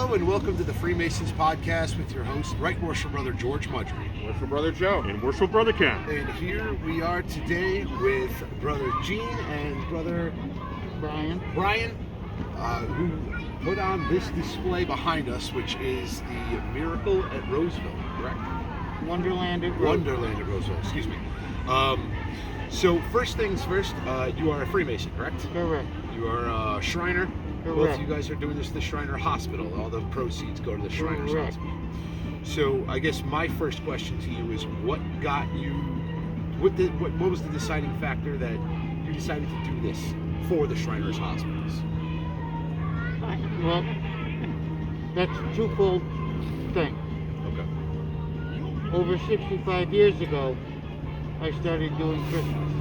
Hello and welcome to the Freemasons podcast with your host, Right Worshipful Brother George Mudry. Worshipful Brother Joe. And Worshipful Brother Ken. And here we are today with Brother Gene and Brother Brian, who put on this display behind us, which is the Miracle at Roseville, correct? Wonderland at Roseville. Wonderland at Roseville, excuse me. So first things first, you are a Freemason, correct? Correct. You are a Shriner. Correct. Both of you guys are doing this at the Shriner Hospital. All the proceeds go to the Shriners Correct. Hospital. So I guess my first question to you is, what got you? What was the deciding factor that you decided to do this for the Shriners Hospitals? Well, that's a twofold thing. Okay. Over 65 years ago, I started doing Christmas.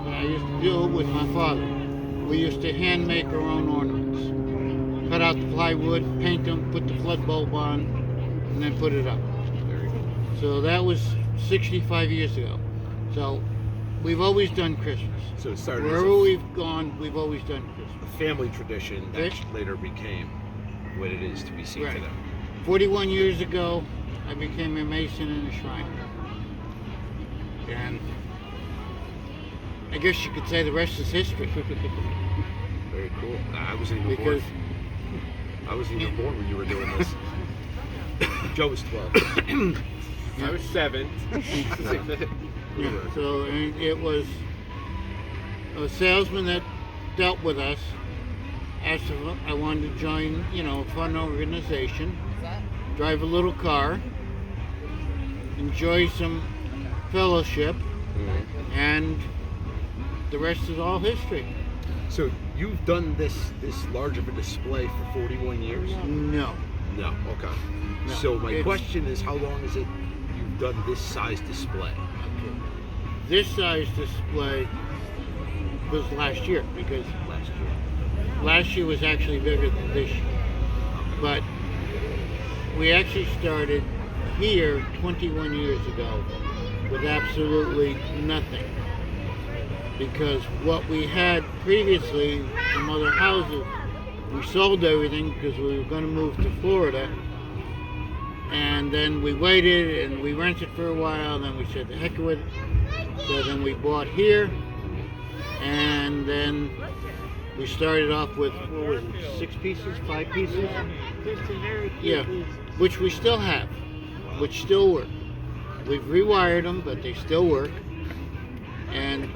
And I used to do it with my father. We used to hand make our own ornaments. Cut out the plywood, paint them, put the flood bulb on, and then put it up. Very cool. So that was 65 years ago. So we've always done Christmas. So it started Wherever we've gone, we've always done Christmas. a family tradition that Yes. later became what it is to be seen Right. today. 41 years ago, I became a Mason and a Shriner. And I guess you could say the rest is history. Very cool. I wasn't even Because born. I wasn't even born when you were doing this. Joe was 12. I was 7. yeah, so and it was a salesman that dealt with us. Asked if I wanted to join, a fun organization, drive a little car, enjoy some fellowship, and the rest is all history. So you've done this large of a display for 41 years? No. No. Okay. No. So my It's- question is, how long is it you've done this size display? Okay. This size display was last year, because last year was actually bigger than this year. But we actually started here 21 years ago with absolutely nothing. Because what we had previously from other houses, we sold everything because we were going to move to Florida. And then we waited and we rented for a while, and then we said the heck with it. So then we bought here, and then we started off with, what was it, 6 pieces, 5 pieces? Just a very few Yeah, pieces. which we still have, which still work. We've rewired them, but they still work. And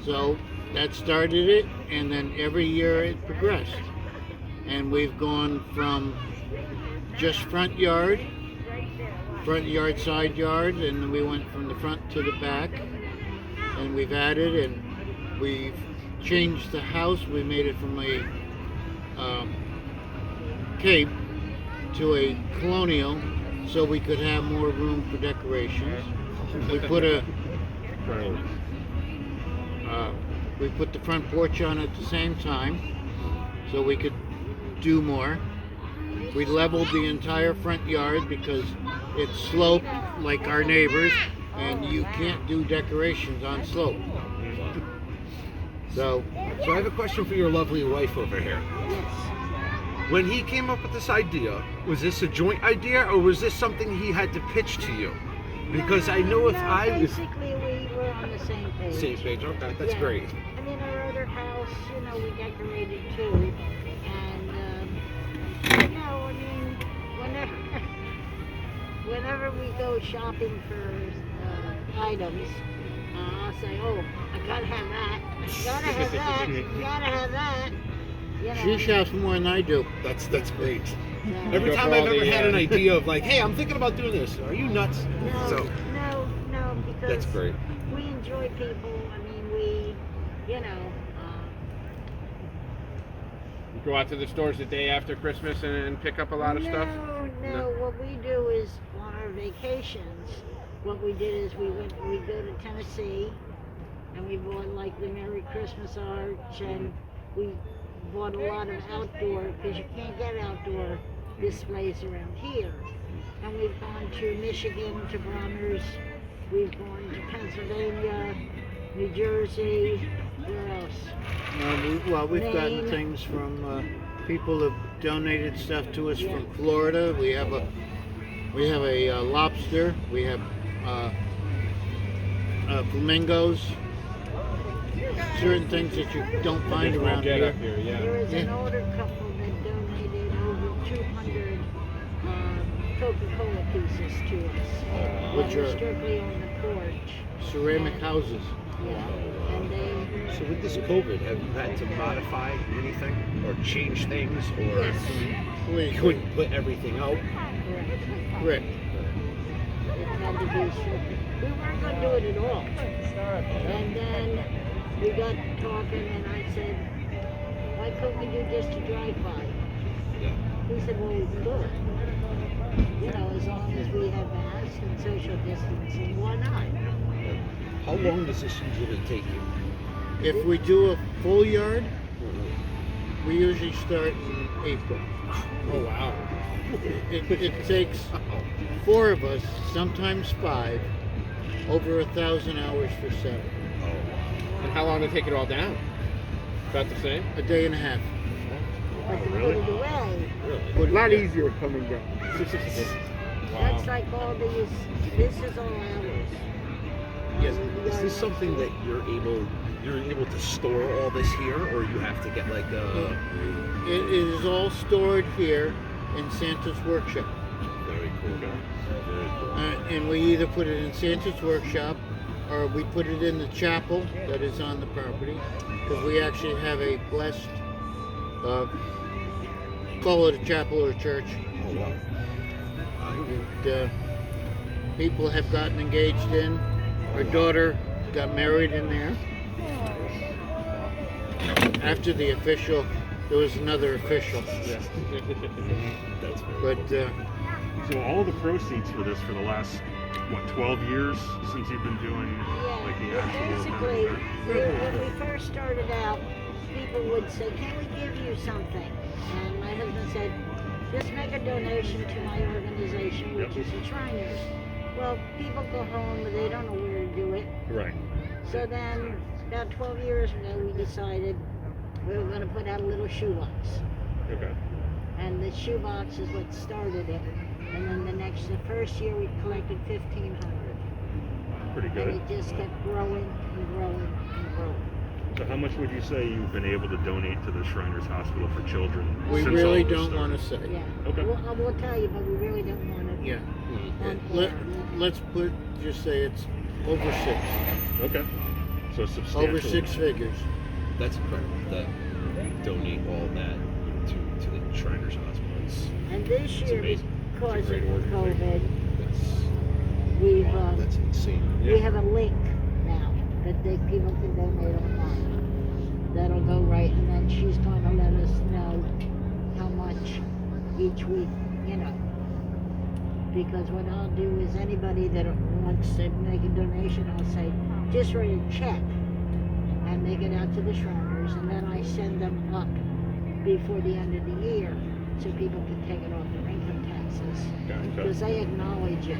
so that started it, and then every year it progressed. And we've gone from just front yard, side yard, and then we went from the front to the back. And we've added, and we've changed the house. We made it from a cape to a colonial, so we could have more room for decorations. We put we put the front porch on at the same time, so we could do more. We leveled the entire front yard because it's sloped like our neighbors, and you can't do decorations on slope. So So I have a question for your lovely wife over here. Yes. When he came up with this idea, was this a joint idea, or was this something he had to pitch to you? Because I know if No, I was... basically we were on the same page. Same page, okay, that's Yeah. great. And in our other house, we decorated too. And, I mean, whenever we go shopping for items, I'll say, oh, I gotta have that, gotta have that, gotta have that. she shops more than I do. That's great. So- Every Go time for I've all ever the, had an idea of like, hey, I'm thinking about doing this. Are you nuts? No, So no, because that's great. we enjoy people. I mean, we, You go out to the stores the day after Christmas and pick up a lot of stuff? No, what we do is on our vacations, what we did is we go to Tennessee and we bought like the Merry Christmas Arch, and we bought a lot of outdoor, because you can't get outdoor displays around here. And we've gone to Michigan, to Brummers, we've gone to Pennsylvania, New Jersey, where else? We've gotten Maine. things from People have donated stuff to us from Florida. We have a lobster. We have flamingos. Certain things that you don't find Just won't around get here. up here, yeah. There was an older couple that donated over 200 Coca-Cola pieces to us. Which That are strictly on the porch. ceramic houses. Yeah. And they, So with this COVID, have you had to modify anything or change things, or yes, Please. you couldn't put everything out? correct. Correct. It had to be strict. We weren't going to do it at all. And then we got talking, and I said, why couldn't we do just a drive-by? Yeah. He said, well, we can do it. You know, as long as we have masks and social distancing, why not? How long does this usually take you? If we do a full yard, we usually start in April. Oh, wow. It takes 4 of us, sometimes 5, over 1,000 hours for 7. And how long did it take it all down? About the same? A day and a half. But to put it away, Put A lot easier coming down. Wow. that's like all these, this is all ours. Yes. Is this something that you're able to store all this here, or you have to get like a? It is all stored here in Santa's workshop. Very cool. Very cool. And we either put it in Santa's workshop or we put it in the chapel that is on the property, because we actually have a blessed, call it a chapel or a church. Oh wow. And, people have gotten engaged in. Our daughter got married in there. After the official, there was another official. That's very But So all the proceeds for this for the last, 12 years since you've been doing like the actual Basically, event? when we first started out, people would say, can we give you something? And my husband said, just make a donation to my organization, which is the Shriners. Well, people go home and they don't know where to do it. Right. So then, about 12 years ago, we decided we were going to put out a little shoebox. Okay. And the shoebox is what started it. And then the first year we collected 1,500. Pretty And good. it just kept growing and growing and growing. So how much would you say you've been able to donate to the Shriners Hospital for Children? we since really all this don't started? want to say. Yeah. Okay. Well, I will tell you, but we really don't want to. Yeah. On Let's just say it's over 6. Okay. So substantial. Over 6 figures. That's incredible. That donate all that to the Shriners Hospital. And this year, amazing. because It's a of great organization. COVID, we've That's insane. we have a link now that people can donate online. That'll go right, and then she's going to let us know how much each week, you know. Because what I'll do is anybody that wants to make a donation, I'll say, just write a check and make it out to the Shriners, and then I send them up before the end of the year so people can take it off their income taxes. Gotcha. Because they acknowledge it,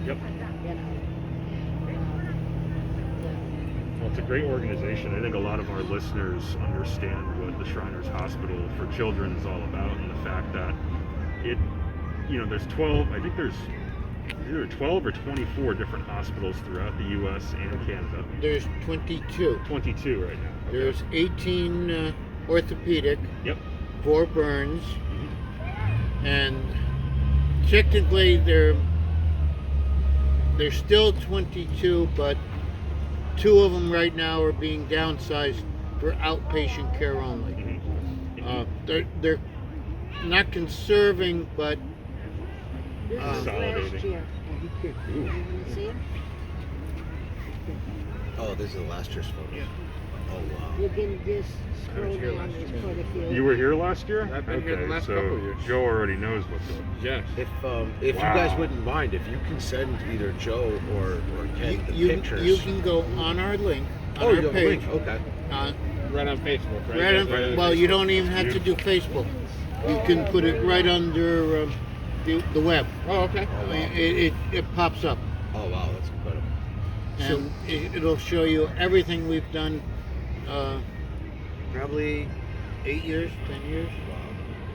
Yep. you know. Well, it's a great organization. I think a lot of our listeners understand what the Shriners Hospital for Children is all about, and the fact that there's 12, I think there's either 12 or 24 different hospitals throughout the U.S. and Canada. There's 22. 22 right now. Okay. There's 18 orthopedic, Yep. 4 burns, and technically they're still 22, but 2 of them right now are being downsized for outpatient care only. Mhm. They're not conserving, but This is last Consolidating. year. You want to see it? Oh, this is the last year's photo. Yeah. Oh wow. You can just scroll was here down, last there's year. quite a few. You were here last year? I've been here the last so couple of years. Joe already knows what's up. Yes. If Wow. you guys wouldn't mind, if you can send either Joe or Ken the pictures. you can go on our link, on Oh, our you have a page. link. Okay. Right on Facebook, right? Right That's on, well, you don't even have to do Facebook. You can put it right under the web. Oh, okay. Oh, wow. It pops up, Oh wow, that's incredible. and it'll show you everything we've done. Probably 8 years, 10 years.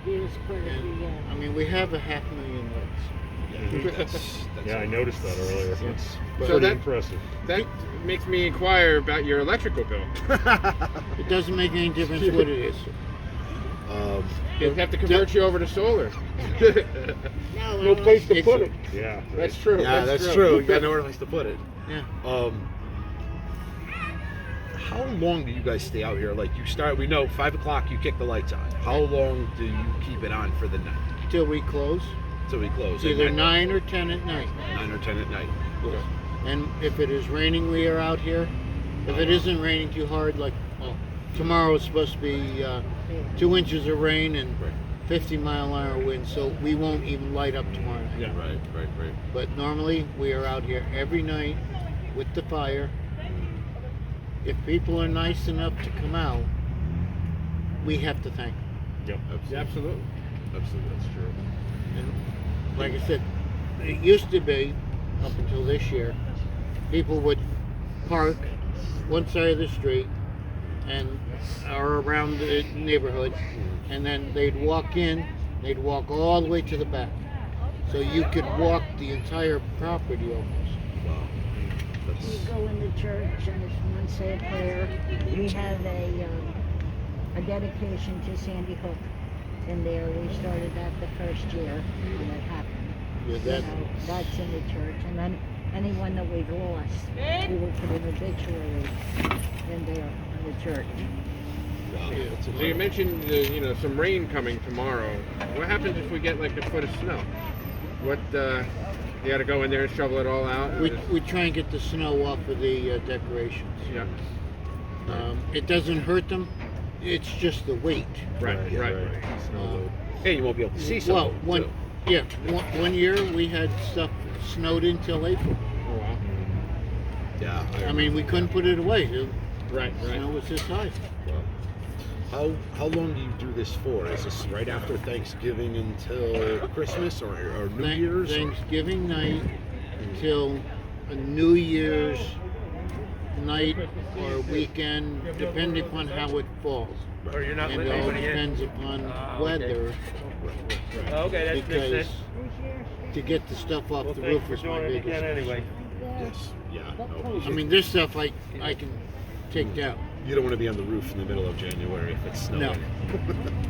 There's quite a few, And, yeah. I mean, we have a 500,000 lights. Yeah, that's Yeah, I noticed that earlier. Yeah. It's But- pretty that- impressive. That makes me inquire about your electrical bill. It doesn't make any difference what it is. You'll have to convert you over to solar. No place to It's- put it. Yeah. That's true. Yeah, that's true. You got nowhere else to put it. Yeah. How long do you guys stay out here? Like you start, we know 5 o'clock you kick the lights on. How long do you keep it on for the night? Till we close. Till we close. It's either At 9 or 10 at night. 9 or 10 at night. And if it is raining, we are out here. If it isn't raining too hard, like tomorrow is supposed to be 2 inches of rain and Right. 50-mile-an-hour wind, so we won't even light up tomorrow night. Yeah. Right. But normally we are out here every night with the fire. If people are nice enough to come out, we have to thank them. Yep. Yeah, absolutely. Absolutely, that's true. And like I said, it used to be, up until this year, people would park one side of the street and or around the neighborhood, and then they'd walk in, they'd walk all the way to the back. So you could walk the entire property almost. Wow. You That's go in the church and if someone say a prayer, we have a dedication to Sandy Hook in there. We started that the first year when it happened. Yeah, You that, know, that's in the church. And then anyone that we've lost, we will put an obituary in there in the church. wow. That's So you incredible. mentioned some rain coming tomorrow. What happens if we get like a foot of snow? What you got to go in there and shovel it all out? we try and get the snow off of the decorations. Yeah. It doesn't hurt them, it's just the weight. Right. Snow load. Hey, you won't be able to see Well, something. one year we had stuff snowed until April. Oh wow. Yeah. I mean, we couldn't put it away. The Right. snow was this high. How long do you do this for? Is this right after Thanksgiving until Christmas or New Year's? Thanksgiving night till a New Year's night or weekend, depending upon how it falls. Or you're not And letting it all anybody in? depends upon Ah, weather, Okay, that makes because sense. to get the stuff off Well, the thanks roof for is my doing it biggest again concern. anyway. Yes. Yeah. No. I mean, this stuff I can take down. You don't want to be on the roof in the middle of January if it's snowing.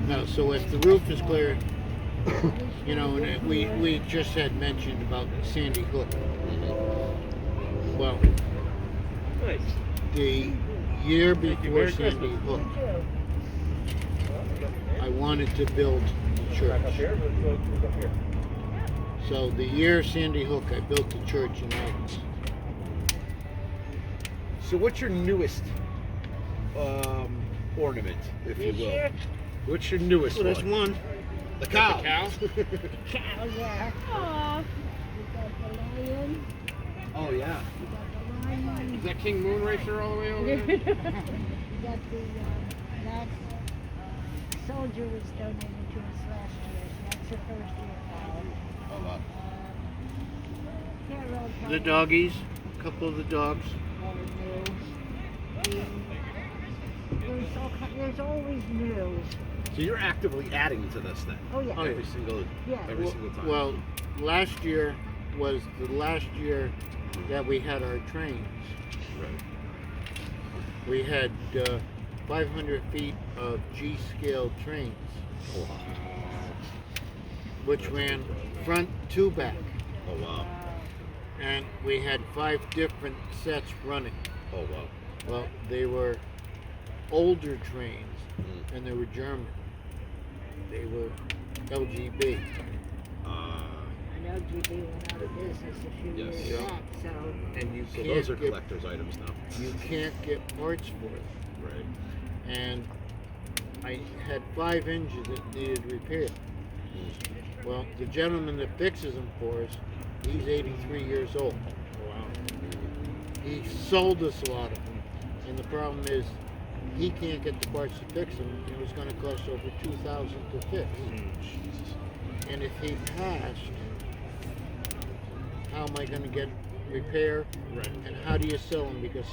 No, so if the roof is clear, you know, and we just had mentioned about Sandy Hook. Well, Nice. the year you. before Merry Sandy Christmas. Hook, I wanted to build a church. Back up here? Let's go up here. So the year Sandy Hook, I built the church in August. So what's your newest ornament, if you This will? year, What's your newest So that's one? one. The cow. The cow? cow, yeah. Aw. We got the lion. Oh yeah. We got the lion. Is that King Moonracer all the way over there? We got the, that soldier was donated to us last year, so that's the first year cow. Oh wow. Carol The doggies, a couple of the dogs. There's always new. So you're actively adding to this then? Oh yeah. Oh, yeah. Every single Yeah. single time. Well, last year was the last year that we had our trains. right. We had 500 feet of G-scale trains, Oh wow. which ran front to back, Oh wow. and we had 5 different sets running. Oh wow. Well, they were older trains, Mm. and they were German. They were LGB. And LGB went out of business a few Yes. years Yeah. back, so And you So can't those are get collector's items now. you can't get parts for it. Right. And I had 5 engines that needed repair. Well, the gentleman that fixes them for us, he's 83 years old. Wow. He sold us a lot of them, and the problem is he can't get the parts to fix them. It was going to cost over $2,000 to fix. And if he passed, how am I going to get repair? Right. And how do you sell them? Because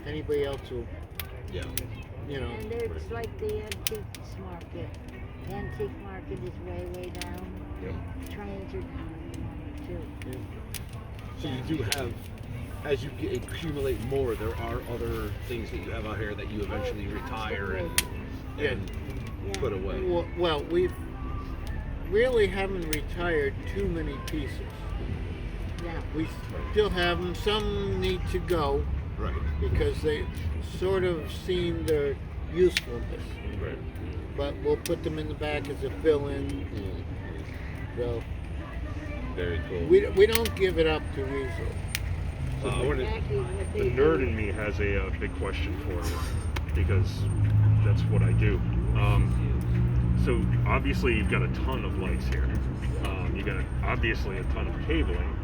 anybody else will, Yeah. you know. and it's like the antiques market. Antique market is way, way down. Yep. Trains are down at the moment too. So you do have, as you accumulate more, there are other things that you have out here that you eventually retire and Yeah. put away. Well, we really haven't retired too many pieces. Yeah. We still have them. Some need to go Right. because they sort of seen their usefulness. Right. But we'll put them in the back as a fill-in. So Very cool. we don't give it up too easily. Exactly what The they nerd do. in me has a big question for you because that's what I do. So obviously you've got a ton of lights here. You got obviously a ton of cabling.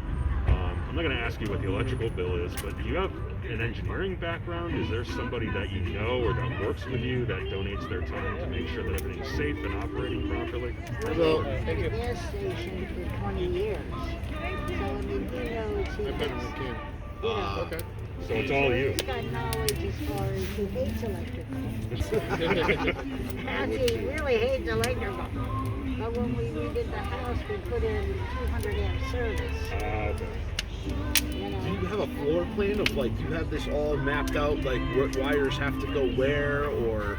I'm not going to ask you what the electrical bill is, but do you have an engineering background? Is there somebody that you know or that works with you that donates their time to make sure that everything's safe and operating properly? Well, At the gas station for 20 years. So, I mean, he knows he I've been a gets, mechanic. you know, Okay. So it's all you. he's got knowledge as far as he hates electrical. Actually, he really hates electrical. But when we redid the house, we put in 200 amp service. Okay. You Do you know, have a floor plan of like, do you have this all mapped out, like what wires have to go where or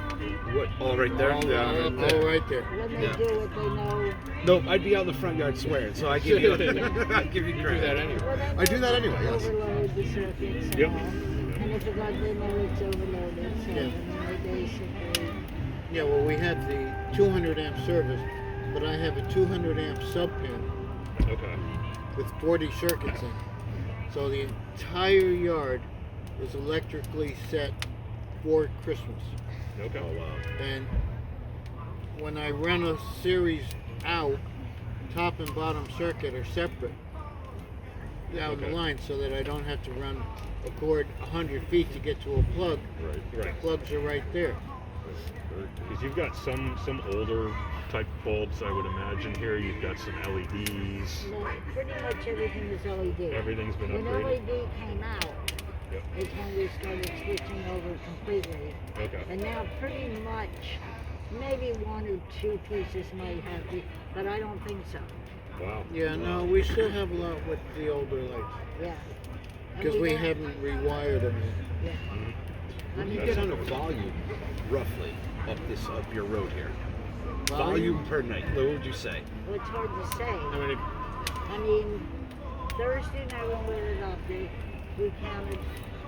what? All right there? All, Yeah, all, right there. all right there. when they Yeah. do it, they know. Nope, I'd be out in the front yard swearing, so I give you, I give you You do credit. that anyway. Well, they I do know that to anyway, yes. overload the circuits and Yep. all. And if it got, they know it's overloaded, so Yeah. I mean, they basically. Yeah, well, we have the 200 amp service, but I have a 200 amp sub panel Okay. with 40 circuits in it. So the entire yard is electrically set for Christmas. Okay. Oh, wow. And when I run a series out, top and bottom circuit are separate down Okay. the line so that I don't have to run a cord 100 feet to get to a plug. Right. The Right. plugs are right there. Because you've got some older type bulbs, I would imagine here. You've got some LEDs. No, pretty much everything is LED. Everything's been When upgraded. LED came out, Yep. is when we started switching over completely. Okay. And now pretty much, maybe one or two pieces might have the, but I don't think so. Wow. Yeah, no, we still have a lot with the older lights Yeah. And because we don't- haven't rewired them yet. Yeah. Mhm. I mean, You get on a volume, roughly, up your road here. Volume per night. What would you say? well, it's hard to say. How many? I mean, Thursday night when we were adopted, we counted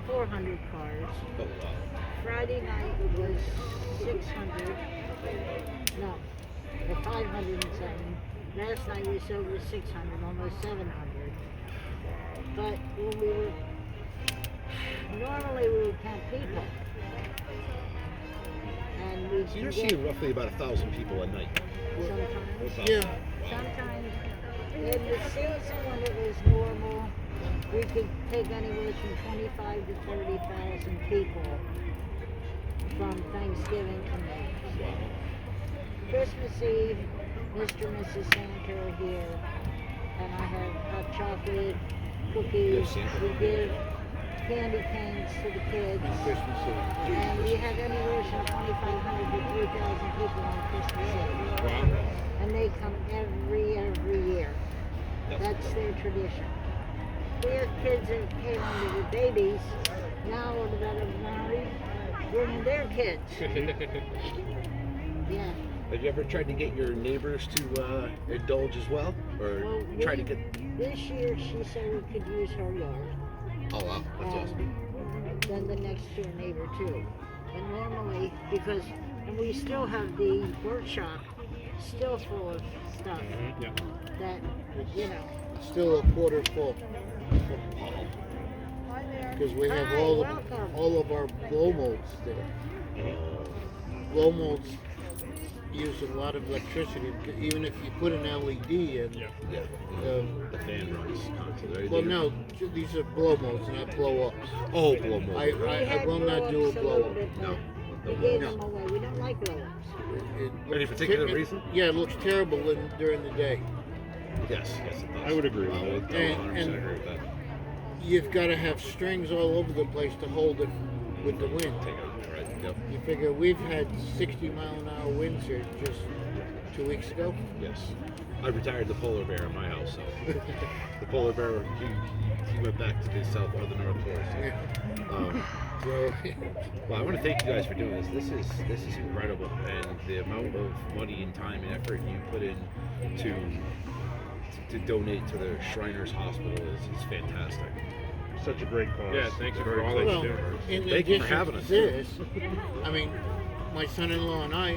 400 cars. Oh, wow. Friday night it was 600. No, or 507. Last night was over 600, almost 700. But when we were, normally we would count people. And we So you're can get seeing roughly about 1,000 people a night. sometimes. Yeah, Sometimes in the season when it was normal, we could take anywhere from 25 to 30,000 people from Thanksgiving to May. Christmas Eve, Mr. and Mrs. Santa are here, and I have hot chocolate, cookies. Yes, Santa. We give candy canes to the kids. on Christmas Eve. And we have anywhere from 2,500 to 3,000 people on Christmas Eve. Wow. And they come every year. That's their tradition. We have kids that came when they were babies, now that are married, bringing their kids. Yeah. Have you ever tried to get your neighbors to indulge as well? Or Well, try to get... this year she said we could use her yard. Oh, wow. That's awesome. Then the next door neighbor too. And normally, because, and we still have the workshop still full of stuff Mhm. Yeah. that, you know. It's still a quarter full because we have Hi, welcome. all of our blow molds there. Blow molds use a lot of electricity. Even if you put an LED in, Yeah. Yeah. The fan runs constantly. right? well, no, these are blow molds, not blow ups. Oh, blow mold. I will not do a blow-ups blow little up. bit, but No. we gave No. them away. We don't like blow-ups. Any particular reason? Yeah, it looks terrible during the day. Yes, yes, it does. I would agree with I would that. 100% agree with that. You've got to have strings all over the place to hold it with the wind. Take it, right? Yep. You figure we've had 60-mile-an-hour winds here just 2 weeks ago. Yes. I retired the polar bear in my house, so the polar bear he went back to the south or the north pole. So, well, I want to thank you guys for doing this. This is incredible, and the amount of money and time and effort you put in to donate to the Shriners Hospital is fantastic. Such a great cause. Yeah, thanks for Very all close that Well, you do. in Thank you for addition having to us. this, I mean, my son-in-law and I,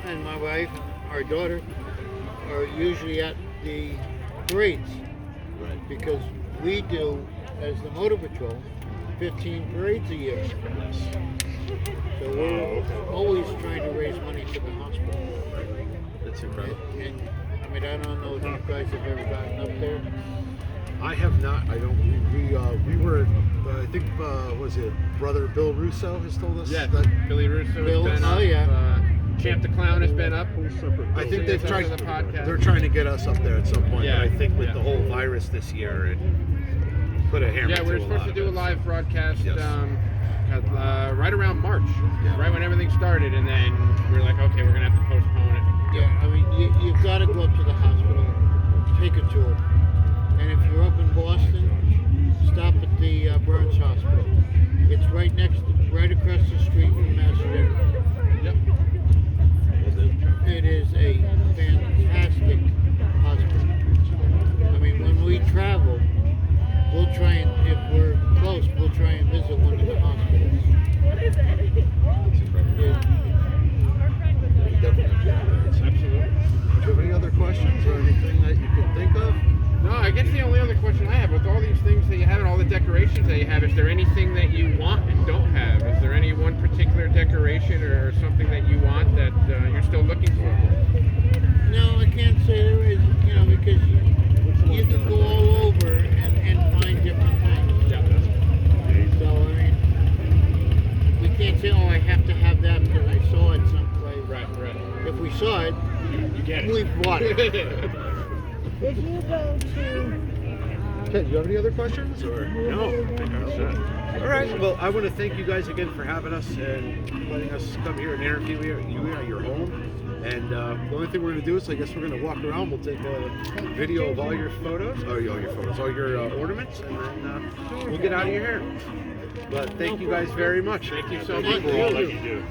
and my wife, and our daughter, are usually at the parades Right. because we do, as the motor patrol, 15 parades a year. Yes. So we're always trying to raise money for the hospital. That's incredible. And I mean, I don't know if you guys have ever gotten up there. I have not. I don't. We were. I think was it Brother Bill Russo has told us. Yeah, That, Billy Russo Bill, has been oh, up. yeah. Champ the Clown has been up. Whole separate I think See they've us tried. after the podcast. They're trying to get us up there at some point. Yeah, But I think with yeah. the whole virus this year, it put a hammer. Yeah, to we were a supposed lot to of do a it. live broadcast Yes. right around March, Yeah. right when everything started, and then we were like, okay, we're gonna have to postpone it. Yeah, I mean, you've got to go up to the hospital, take a tour. And if you're up in Boston, stop at the Burns Hospital. It's right across the street from Macedonia. Yep. It is a fantastic hospital. I mean, when we travel, we'll try and, if we're close, we'll try and visit one of the hospitals. Absolutely. Do you have any other questions or anything that you can think of? No, I guess the only other question I have, with all these things that you have and all the decorations that you have, is there anything that you want and don't have? Is there any one particular decoration or something that you want that you're still looking for? No, I can't say there is, because you can go all over and find different things. Yeah, that's So, I mean, we can't say, oh, I have to have that because I saw it someplace. right. If we saw it, You get it. we bought it. If you go to, Okay, do you have any other questions? Or No, I think I'm set. all right. Well, I want to thank you guys again for having us and letting us come here and interview you at your home. And the only thing we're going to do is, I guess we're going to walk around. We'll take a video of all your photos, all your ornaments, and then we'll get out of your hair. But thank you guys very much. Thank you so Thank you much. for all that you do.